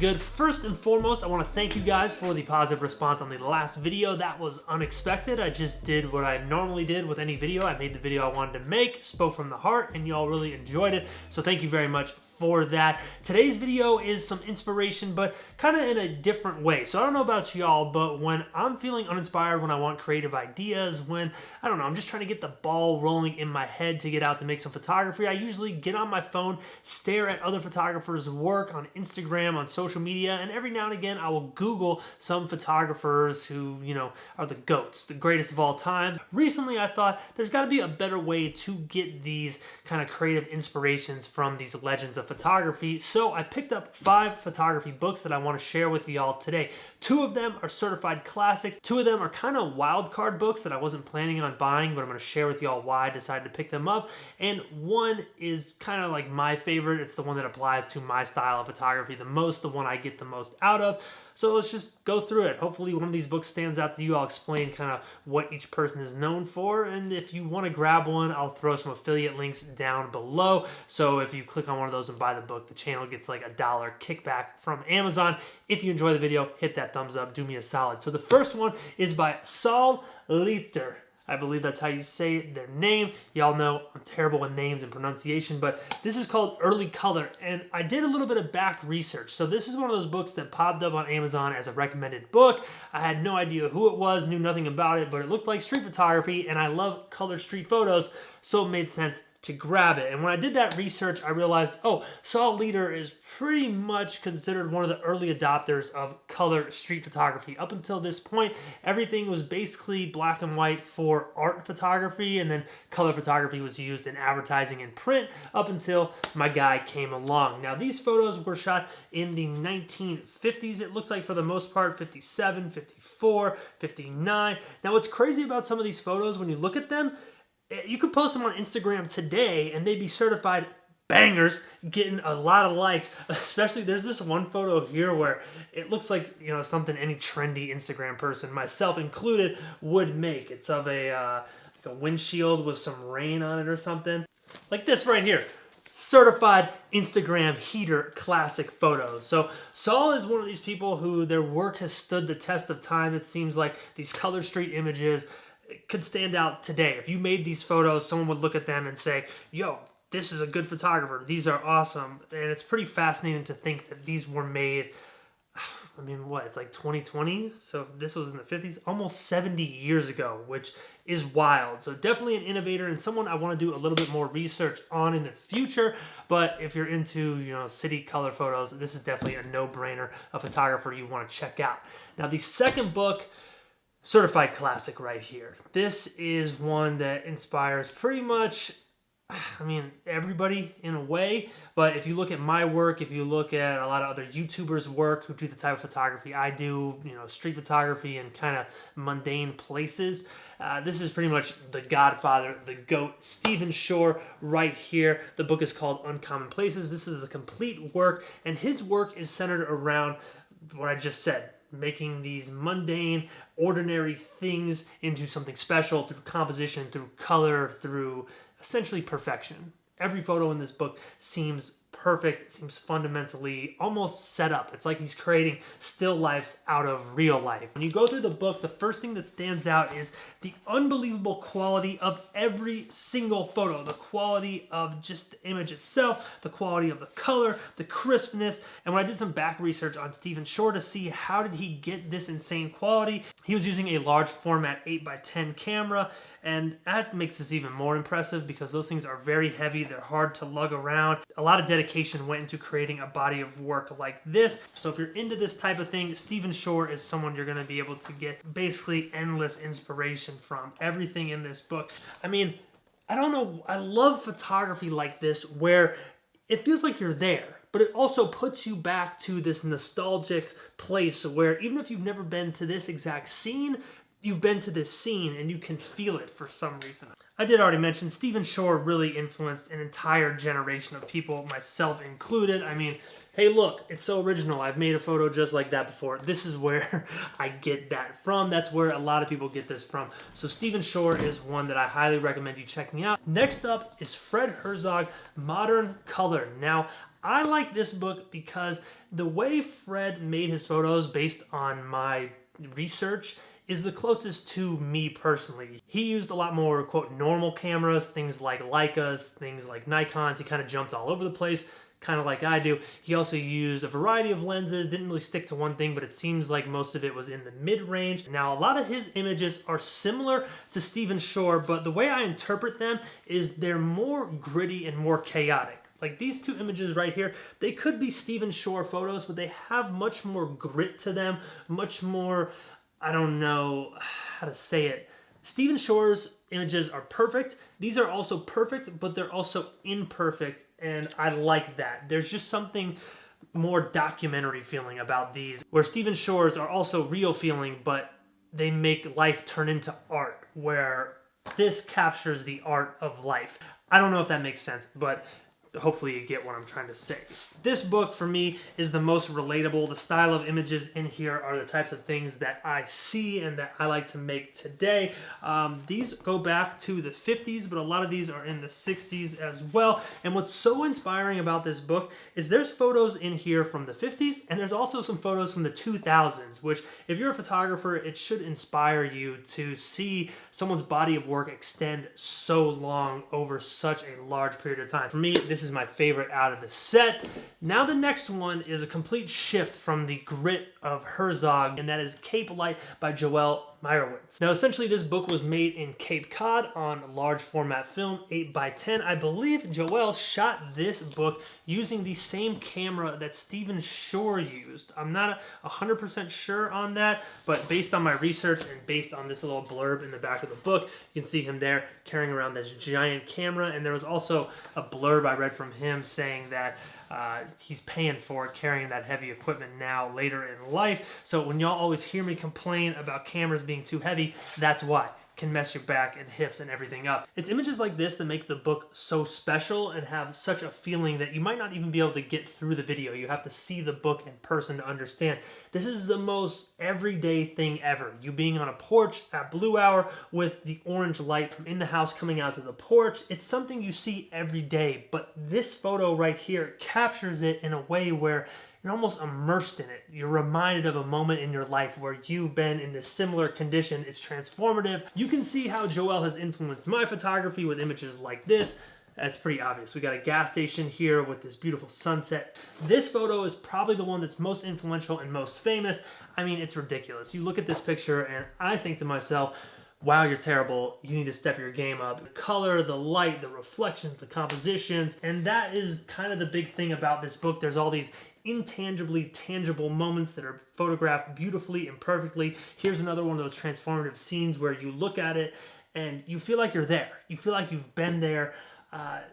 good? First and foremost, I want to thank you guys for the positive response on the last video. That was unexpected. I just did what I normally did with any video. I made the video I wanted to make, spoke from the heart, and y'all really enjoyed it. So thank you very much for that. Today's video is some inspiration, but kind of in a different way. So I don't know about y'all, but when I'm feeling uninspired, when I want creative ideas, when, I don't know, I'm just trying to get the ball rolling in my head to get out to make some photography, I usually get on my phone, stare at other photographers' work on Instagram, on social media, and every now and again I will Google some photographers who, you know, are the GOATs, the greatest of all time. Recently I thought there's got to be a better way to get these kind of creative inspirations from these legends of photography. So I picked up 5 photography books that I want to share with y'all today. 2 of them are certified classics. 2 of them are kind of wild card books that I wasn't planning on buying, but I'm going to share with y'all why I decided to pick them up. And one is kind of like my favorite. It's the one that applies to my style of photography the most, the one I get the most out of. So let's just go through it. Hopefully one of these books stands out to you. I'll explain kind of what each person is known for. And if you want to grab one, I'll throw some affiliate links down below. So if you click on one of those and buy the book, the channel gets like $1 kickback from Amazon. If you enjoy the video, hit that thumbs up. Do me a solid. So the first one is by Saul Leiter. I believe that's how you say their name. Y'all know I'm terrible with names and pronunciation, but this is called Early Color, and I did a little bit of back research. So this is one of those books that popped up on Amazon as a recommended book. I had no idea who it was, knew nothing about it, but it looked like street photography, and I love color street photos, so it made sense to grab it. And when I did that research, I realized, oh, Saul Leiter is pretty much considered one of the early adopters of color street photography. Up until this point, everything was basically black and white for art photography, and then color photography was used in advertising and print up until my guy came along. Now, these photos were shot in the 1950s, it looks like, for the most part, 57, 54, 59. Now, what's crazy about some of these photos, when you look at them, you could post them on Instagram today and they'd be certified bangers, getting a lot of likes. Especially, there's this one photo here where it looks like, you know, something any trendy Instagram person, myself included, would make. It's of like a windshield with some rain on it or something. Like this right here. Certified Instagram heater classic photos. So Saul is one of these people who their work has stood the test of time. It seems like these color street images could stand out today. If you made these photos, someone would look at them and say, yo, this is a good photographer. These are awesome. And it's pretty fascinating to think that these were made, I mean, what, it's like 2020? So this was in the 50s, almost 70 years ago, which is wild. So definitely an innovator and someone I want to do a little bit more research on in the future. But if you're into, you know, city color photos, this is definitely a no-brainer, a photographer you want to check out. Now, the second book, certified classic right here. This is one that inspires pretty much, I mean, everybody in a way, but if you look at my work, if you look at a lot of other YouTubers' work who do the type of photography I do, you know, street photography and kind of mundane places, this is pretty much the godfather, the GOAT, Stephen Shore right here. The book is called Uncommon Places. This is the complete work, and his work is centered around what I just said, making these mundane, ordinary things into something special through composition, through color, through essentially perfection. Every photo in this book seems perfect, seems fundamentally almost set up. It's like he's creating still lifes out of real life. When you go through the book, the first thing that stands out is the unbelievable quality of every single photo, the quality of just the image itself, the quality of the color, the crispness. And when I did some back research on Stephen Shore to see how did he get this insane quality, he was using a large format 8x10 camera, and that makes this even more impressive because those things are very heavy, they're hard to lug around. A lot of dedication went into creating a body of work like this. So if you're into this type of thing, Stephen Shore is someone you're going to be able to get basically endless inspiration from. Everything in this book. I mean, I don't know, I love photography like this where it feels like you're there, but it also puts you back to this nostalgic place where even if you've never been to this exact scene, you've been to this scene and you can feel it for some reason. I did already mention Stephen Shore really influenced an entire generation of people, myself included. I mean, hey look, it's so original. I've made a photo just like that before. This is where I get that from. That's where a lot of people get this from. So Stephen Shore is one that I highly recommend you checking out. Next up is Fred Herzog, Modern Color. Now, I like this book because the way Fred made his photos based on my research is the closest to me personally. He used a lot more, quote, normal cameras, things like Leicas, things like Nikons. He kind of jumped all over the place, kind of like I do. He also used a variety of lenses, didn't really stick to one thing, but it seems like most of it was in the mid-range. Now, a lot of his images are similar to Stephen Shore, but the way I interpret them is they're more gritty and more chaotic. Like these two images right here, they could be Stephen Shore photos, but they have much more grit to them, much more, I don't know how to say it. Stephen Shore's images are perfect. These are also perfect, but they're also imperfect, and I like that. There's just something more documentary feeling about these, where Stephen Shore's are also real feeling, but they make life turn into art, where this captures the art of life. I don't know if that makes sense, but hopefully you get what I'm trying to say. This book for me is the most relatable. The style of images in here are the types of things that I see and that I like to make today. These go back to the 50s, but a lot of these are in the 60s as well. And what's so inspiring about this book is there's photos in here from the 50s, and there's also some photos from the 2000s, which if you're a photographer, it should inspire you to see someone's body of work extend so long over such a large period of time. For me, this is my favorite out of the set. Now the next one is a complete shift from the grit of Herzog, and that is Cape Light by Joel Meyerowitz. Now essentially this book was made in Cape Cod on large format film, 8x10. I believe Joel shot this book using the same camera that Stephen Shore used. I'm not 100% sure on that, but based on my research and based on this little blurb in the back of the book, you can see him there carrying around this giant camera, and there was also a blurb I read from him saying that he's paying for it, carrying that heavy equipment now later in life. So when y'all always hear me complain about cameras being too heavy, that's why. Can mess your back and hips and everything up. It's images like this that make the book so special and have such a feeling that you might not even be able to get through the video. You have to see the book in person to understand. This is the most everyday thing ever. You being on a porch at blue hour with the orange light from in the house coming out to the porch. It's something you see every day, but this photo right here captures it in a way where you're almost immersed in it. You're reminded of a moment in your life where you've been in this similar condition. It's transformative. You can see how Joel has influenced my photography with images like this. That's pretty obvious. We got a gas station here with this beautiful sunset. This photo is probably the one that's most influential and most famous. I mean, it's ridiculous. You look at this picture and I think to myself, wow, you're terrible. You need to step your game up. The color, the light, the reflections, the compositions, and that is kind of the big thing about this book. There's all these intangibly tangible moments that are photographed beautifully and perfectly. Here's another one of those transformative scenes where you look at it and you feel like you're there. You feel like you've been there.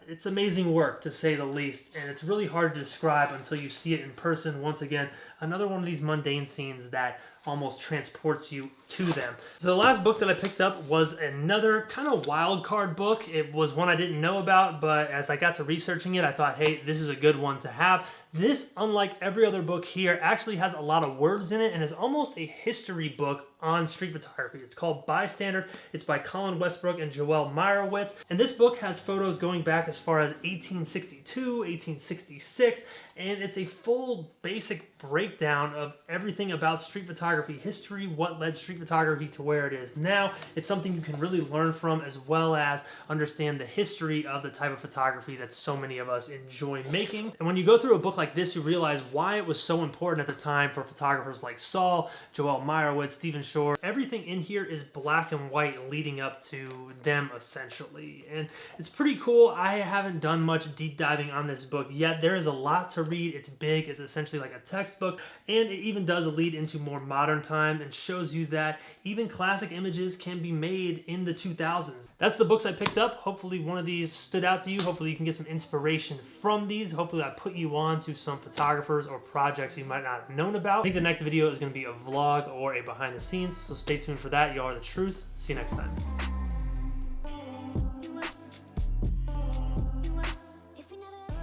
It's amazing work, to say the least, and it's really hard to describe until you see it in person. Once again, another one of these mundane scenes that almost transports you to them. So the last book that I picked up was another kind of wild card book. It was one I didn't know about, but as I got to researching it, I thought, hey, this is a good one to have. This, unlike every other book here, actually has a lot of words in it and is almost a history book on street photography. It's called Bystander. It's by Colin Westbrook and Joel Meyerowitz. And this book has photos going back as far as 1862, 1866, and it's a full basic breakdown of everything about street photography history, what led street photography to where it is now. It's something you can really learn from, as well as understand the history of the type of photography that so many of us enjoy making. And when you go through a book like this, you realize why it was so important at the time for photographers like Saul, Joel Meyerowitz, Stephen Shore. Everything in here is black and white leading up to them, essentially. And it's pretty cool. I haven't done much deep diving on this book yet. There is a lot to read. It's big. It's essentially like a textbook, and it even does lead into more modern time and shows you that even classic images can be made in the 2000s. That's the books I picked up. Hopefully one of these stood out to you. Hopefully you can get some inspiration from these. Hopefully I put you on to some photographers or projects you might not have known about. I think the next video is going to be a vlog or a behind the scenes, so stay tuned for that. You are the truth. See you next time.